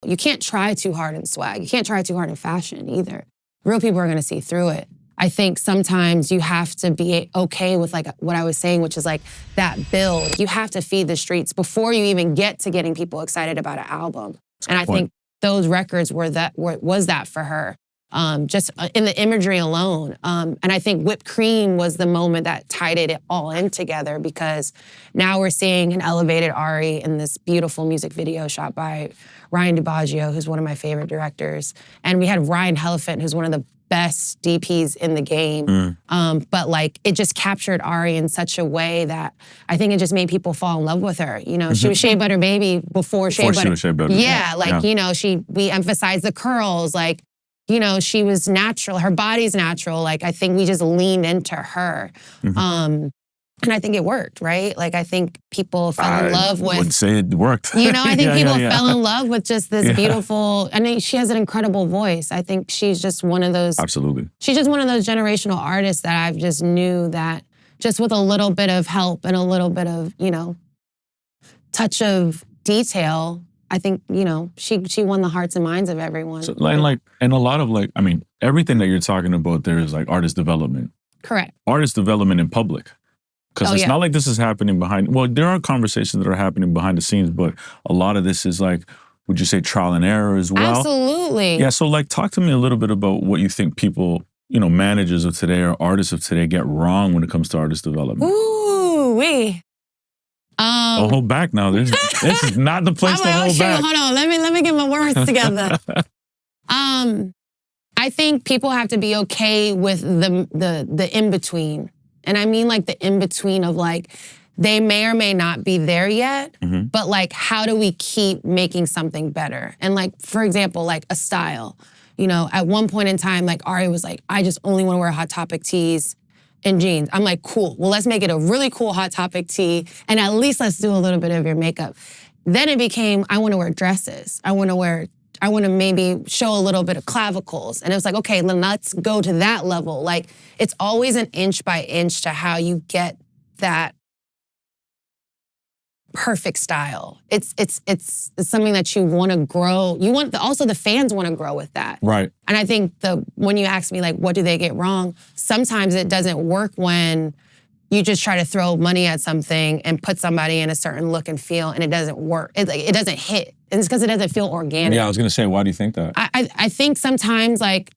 You can't try too hard in swag. You can't try too hard in fashion either. Real people are gonna see through it. I think sometimes you have to be okay with like what I was saying, which is like that build. You have to feed the streets before you even get to getting people excited about an album. And I think those records was that for her. Just in the imagery alone. And I think Whipped Cream was the moment that tied it all in together, because now we're seeing an elevated Ari in this beautiful music video shot by Ryan DiBaggio, who's one of my favorite directors. And we had Ryan Hellefant, who's one of the best DPs in the game. But like, it just captured Ari in such a way that I think it just made people fall in love with her. You know, she was Shea Butter Baby before Shea Butter. She was Shea Butter. Yeah, like, you know, we emphasized the curls, like, you know, she was natural. Her body's natural. Like, I think we just leaned into her. And I think it worked, right? Like, I think people fell in love with... I wouldn't say it worked. You know, I think people fell in love with just this beautiful... I mean, she has an incredible voice. I think she's just one of those... Absolutely. She's just one of those generational artists that I've just knew that just with a little bit of help and a little bit of, you know, touch of detail, I think, you know, she won the hearts and minds of everyone. So, and a lot of like, I mean, everything that you're talking about there is like artist development. Correct. Artist development in public. Because it's not like this is happening behind, well, there are conversations that are happening behind the scenes, but a lot of this is like, would you say trial and error as well? Absolutely. Yeah, so like talk to me a little bit about what you think people, you know, managers of today or artists of today get wrong when it comes to artist development. Ooh-wee. Don't hold back now. This is not the place to hold back. Hold on, let me get my words together. I think people have to be okay with the in-between. And I mean like the in-between of like, they may or may not be there yet, but like, how do we keep making something better? And like, for example, like a style. You know, at one point in time, like Ari was like, I just only want to wear Hot Topic tees and jeans. I'm like, cool. Well, let's make it a really cool Hot Topic tee, and at least let's do a little bit of your makeup. Then it became, I want to wear dresses. I want to maybe show a little bit of clavicles. And it was like, okay, then let's go to that level. Like, it's always an inch by inch to how you get that perfect style. It's something that you want to grow. Also the fans want to grow with that. Right. And I think when you ask me like, what do they get wrong? Sometimes it doesn't work when you just try to throw money at something and put somebody in a certain look and feel, and it doesn't work. It doesn't hit. And it's because it doesn't feel organic. Yeah, I was going to say, why do you think that? I think sometimes, like,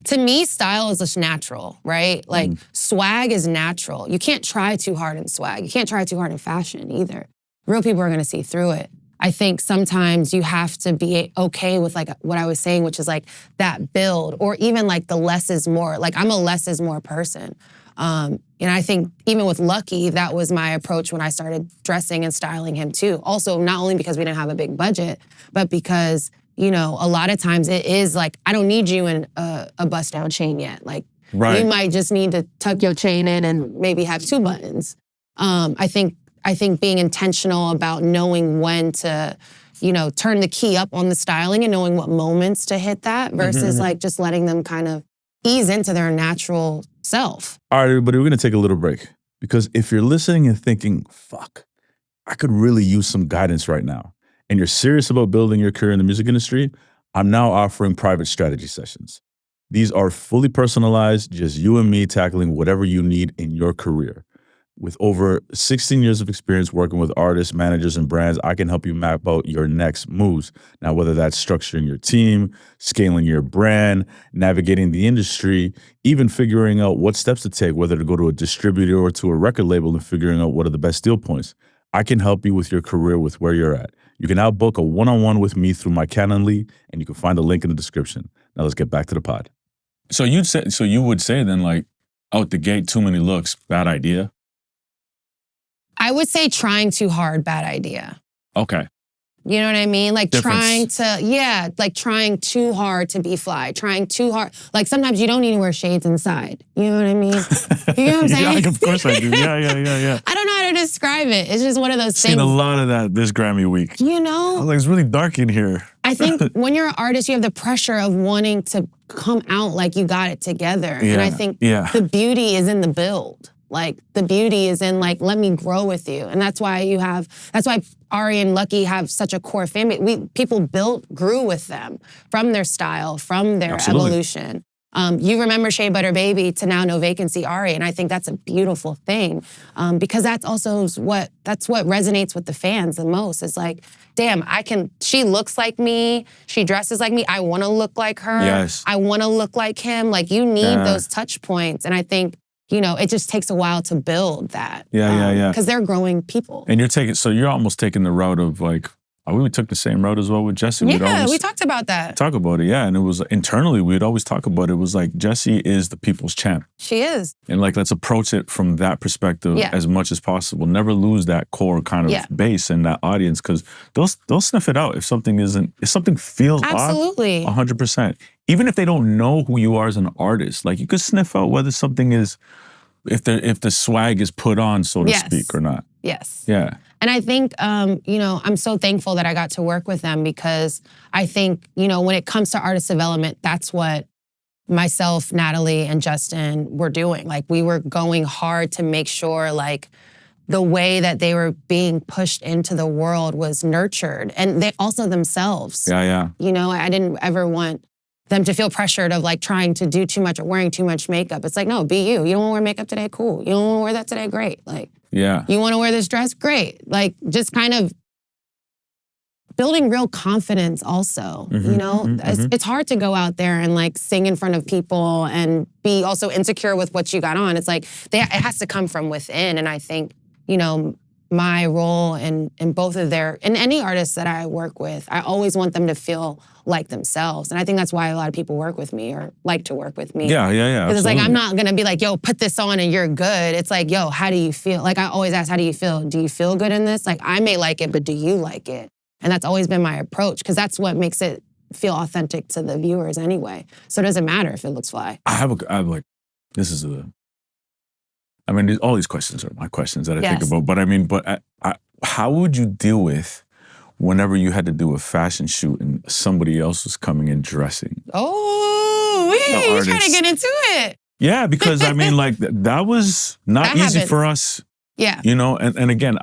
to me, style is just natural, right? Like, swag is natural. You can't try too hard in swag. You can't try too hard in fashion either. Real people are going to see through it. I think sometimes you have to be okay with like what I was saying, which is like that build, or even like the less is more. Like, I'm a less is more person. And I think even with Lucky, that was my approach when I started dressing and styling him too. Also, not only because we didn't have a big budget, but because, you know, a lot of times it is like, I don't need you in a bust down chain yet. Like, you might just need to tuck your chain in and maybe have 2 buttons. I think being intentional about knowing when to, you know, turn the key up on the styling and knowing what moments to hit that versus like just letting them kind of ease into their natural self. All right, everybody, we're going to take a little break, because if you're listening and thinking, fuck, I could really use some guidance right now, and you're serious about building your career in the music industry, I'm now offering private strategy sessions. These are fully personalized, just you and me tackling whatever you need in your career. With over 16 years of experience working with artists, managers, and brands, I can help you map out your next moves. Now, whether that's structuring your team, scaling your brand, navigating the industry, even figuring out what steps to take, whether to go to a distributor or to a record label, and figuring out what are the best deal points, I can help you with your career with where you're at. You can now book a one-on-one with me through my Calendly, and you can find the link in the description. Now let's get back to the pod. So you would say then, like, out the gate, too many looks, bad idea? I would say trying too hard, bad idea. Okay. You know what I mean? Like trying too hard to be fly, trying too hard. Like sometimes you don't need to wear shades inside. You know what I mean? You know what I'm saying? Yeah, of course I do. Yeah. I don't know how to describe it. It's just one of those things. Seen a lot of that this Grammy week. You know? I was like, it's really dark in here. I think when you're an artist, you have the pressure of wanting to come out like you got it together. Yeah, and I think the beauty is in the build. Like the beauty is in like, let me grow with you. And that's why Ari and Lucky have such a core family. People grew with them from their style, from their evolution. You remember Shea Butter Baby to now No Vacancy Ari, and I think that's a beautiful thing because that's also what resonates with the fans the most. It's like, damn, she looks like me, she dresses like me, I want to look like her, yes. I want to look like him. Like you need those touch points, and I think it just takes a while to build that. Because they're growing people. And you're almost taking the route of like. We took the same route as well with Jessie. Yeah, we talked about that. Talk about it, yeah. And it was internally, we'd always talk about it. It was like, Jessie is the people's champ. She is. And like, let's approach it from that perspective as much as possible. Never lose that core kind of base and that audience, because they'll sniff it out if something feels absolutely off, 100%. Even if they don't know who you are as an artist, like you could sniff out whether something is, if the swag is put on, so to speak, or not. Yes. Yeah. And I think, I'm so thankful that I got to work with them because I think, when it comes to artist development, that's what myself, Natalie, and Justin were doing. Like, we were going hard to make sure, like, the way that they were being pushed into the world was nurtured. And they also themselves. Yeah. I didn't ever want them to feel pressured of, like, trying to do too much or wearing too much makeup. It's like, no, be you. You don't want to wear makeup today? Cool. You don't want to wear that today? Great. Like, yeah. You want to wear this dress? Great. Like, just kind of building real confidence also, It's hard to go out there and like sing in front of people and be also insecure with what you got on. It's like, it has to come from within. And I think, my role in both of in any artists that I work with, I always want them to feel like themselves. And I think that's why a lot of people work with me or like to work with me. Yeah. Because it's like, I'm not going to be like, yo, put this on and you're good. It's like, yo, how do you feel? Like I always ask, how do you feel? Do you feel good in this? Like I may like it, but do you like it? And that's always been my approach because that's what makes it feel authentic to the viewers anyway. So it doesn't matter if it looks fly. All these questions are my questions that I think about. But how would you deal with whenever you had to do a fashion shoot and somebody else was coming in dressing? Oh, you're trying to get into it. Yeah, because that was not easy for us. Yeah. And again,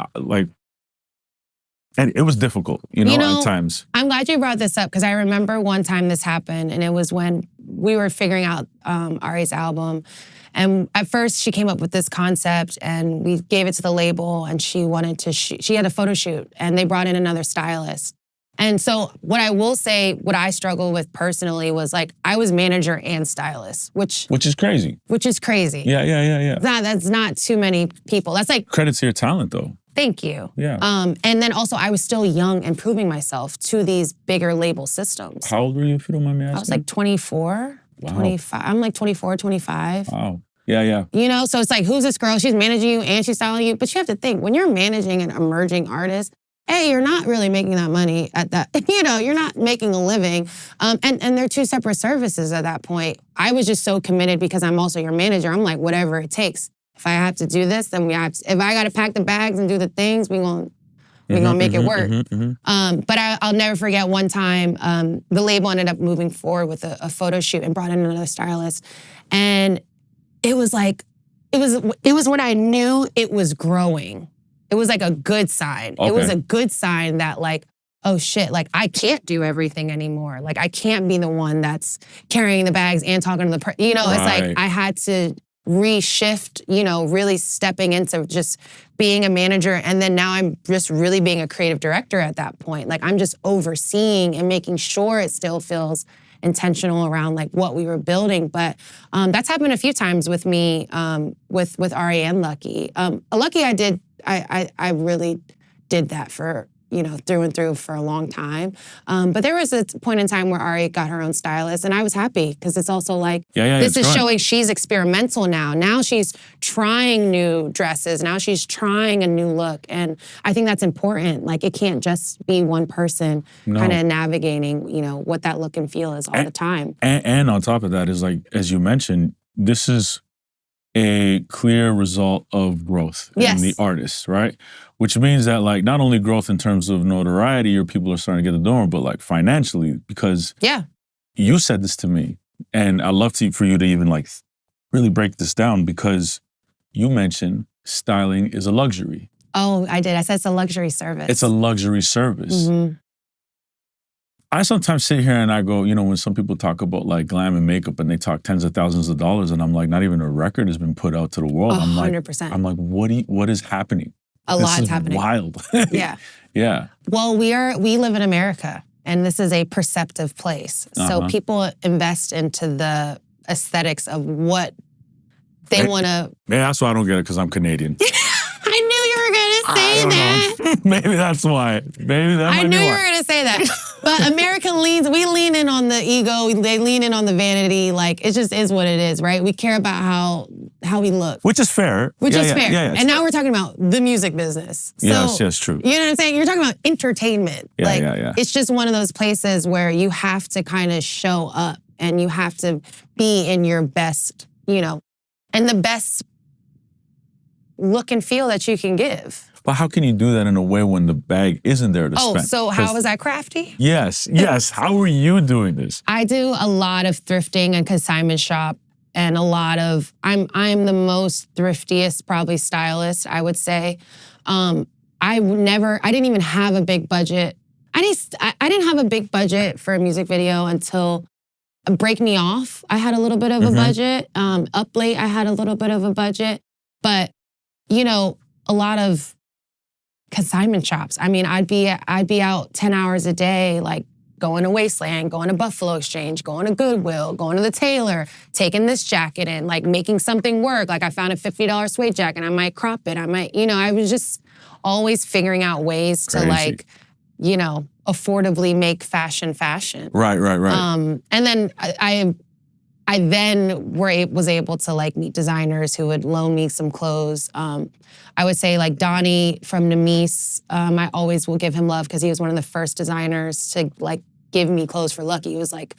and it was difficult, at times. I'm glad you brought this up because I remember one time this happened and it was when we were figuring out Ari's album. And at first she came up with this concept and we gave it to the label and she wanted to she had a photo shoot and they brought in another stylist. And so what I will say, what I struggled with personally was like, I was manager and stylist, which is crazy. Yeah. That's not too many people. That's like credit to your talent though. Thank you. Yeah. And then also I was still young and proving myself to these bigger label systems. How old were you, if you don't mind me asking? I was like 24. Wow. 25. I'm like 24, 25. Wow. Yeah. So it's like, who's this girl? She's managing you and she's styling you. But you have to think, when you're managing an emerging artist, you're not really making that money at that. You're not making a living. And they're two separate services at that point. I was just so committed because I'm also your manager. I'm like, whatever it takes. If I have to do this, then we have to. If I got to pack the bags and do the things, we're gonna make it work. But I'll never forget one time, the label ended up moving forward with a photo shoot and brought in another stylist. And it was like, it was when I knew it was growing. It was like a good sign. Okay. It was a good sign that like, oh shit, like I can't do everything anymore. Like I can't be the one that's carrying the bags and talking to the It's like I had to reshift, really stepping into just being a manager. And then now I'm just really being a creative director at that point. Like I'm just overseeing and making sure it still feels intentional around like what we were building. But that's happened a few times with me, with Ari and Lucky. Lucky I really did that for, through and through for a long time. But there was a point in time where Ari got her own stylist and I was happy because it's also like, this is showing she's experimental now. Now she's trying new dresses. Now she's trying a new look. And I think that's important. Like it can't just be one person kind of navigating, what that look and feel is all the time. And on top of that is like, as you mentioned, this is a clear result of growth in the artist, right? Which means that like not only growth in terms of notoriety or people are starting to get the door, but like financially, because you said this to me and I'd love for you to even like really break this down because you mentioned styling is a luxury. Oh, I did. I said it's a luxury service. It's a luxury service. Mm-hmm. I sometimes sit here and I go, you know, when some people talk about like glam and makeup and they talk tens of thousands of dollars, and I'm like, not even a record has been put out to the world. 100%. I'm like, what is happening? A lot's happening. Wild. Yeah. Yeah. Well, we live in America, and this is a perceptive place. So people invest into the aesthetics of what they want to. Yeah, that's why I don't get it, because I'm Canadian. I knew you were going to say that. Maybe that's why. I knew you were going to say that. But we lean in on the ego. They lean in on the vanity. Like, it just is what it is, right? We care about how we look. Which is fair. Which is fair. Yeah, and now we're talking about the music business. So, yes, true. You know what I'm saying? You're talking about entertainment. Yeah. It's just one of those places where you have to kind of show up, and you have to be in your best, you know, and the best look and feel that you can give. But how can you do that in a way when the bag isn't there to spend? Oh, so how was I crafty? Yes. How are you doing this? I do a lot of thrifting and consignment shop, and a lot of, I'm the most thriftiest probably stylist, I would say. I didn't even have a big budget. I didn't have a big budget for a music video until Break Me Off. I had a little bit of a budget. Up Late, I had a little bit of a budget. But, you know, a lot of consignment shops. I mean, I'd be out 10 hours a day, like going to Wasteland, going to Buffalo Exchange, going to Goodwill, going to the tailor, taking this jacket in, like making something work. Like I found a $50 suede jacket, I might crop it. I was just always figuring out ways to like, you know, affordably make fashion. Right. And then I then was able to like meet designers who would loan me some clothes. I would say like Donnie from Nemise, I always will give him love because he was one of the first designers to like give me clothes for Lucky. He was like,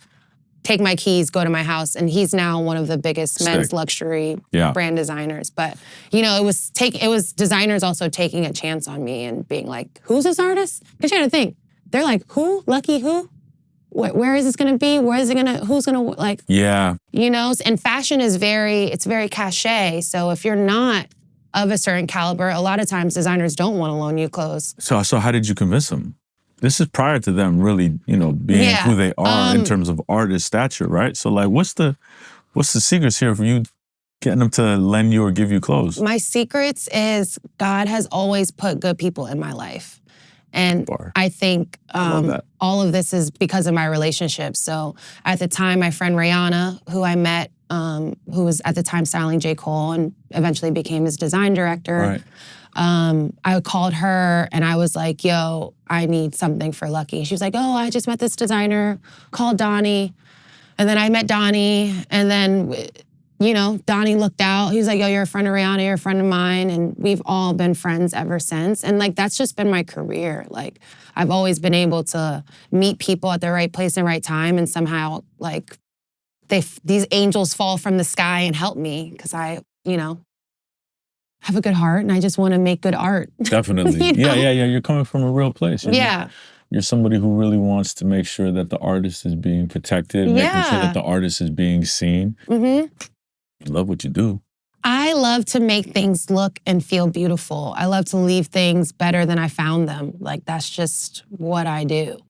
take my keys, go to my house. And he's now one of the biggest men's luxury brand designers. But, you know, it was designers also taking a chance on me and being like, who's this artist? Because you got to think, they're like, who? Lucky who? Where is this going to be? Who's going to like? Yeah. You know, and fashion is very cachet. So if you're not of a certain caliber, a lot of times designers don't want to loan you clothes. So how did you convince them? This is prior to them really, you know, being who they are in terms of artist stature, right? So like, what's the secrets here for you getting them to lend you or give you clothes? My secrets is God has always put good people in my life. And I think all of this is because of my relationships. So at the time, my friend Rihanna, who I met, who was at the time styling J. Cole and eventually became his design director, I called her and I was like, yo, I need something for Lucky. She was like, oh, I just met this designer, called Donnie. And then I met Donnie, and then, you know, Donnie looked out. He was like, yo, you're a friend of Rihanna, you're a friend of mine. And we've all been friends ever since. And like, that's just been my career. Like, I've always been able to meet people at the right place and right time. And somehow, like, these angels fall from the sky and help me because I, you know, have a good heart and I just want to make good art. Definitely. You know? Yeah. You're coming from a real place. You're somebody who really wants to make sure that the artist is being protected, making sure that the artist is being seen. You love what you do. I love to make things look and feel beautiful. I love to leave things better than I found them. Like, that's just what I do.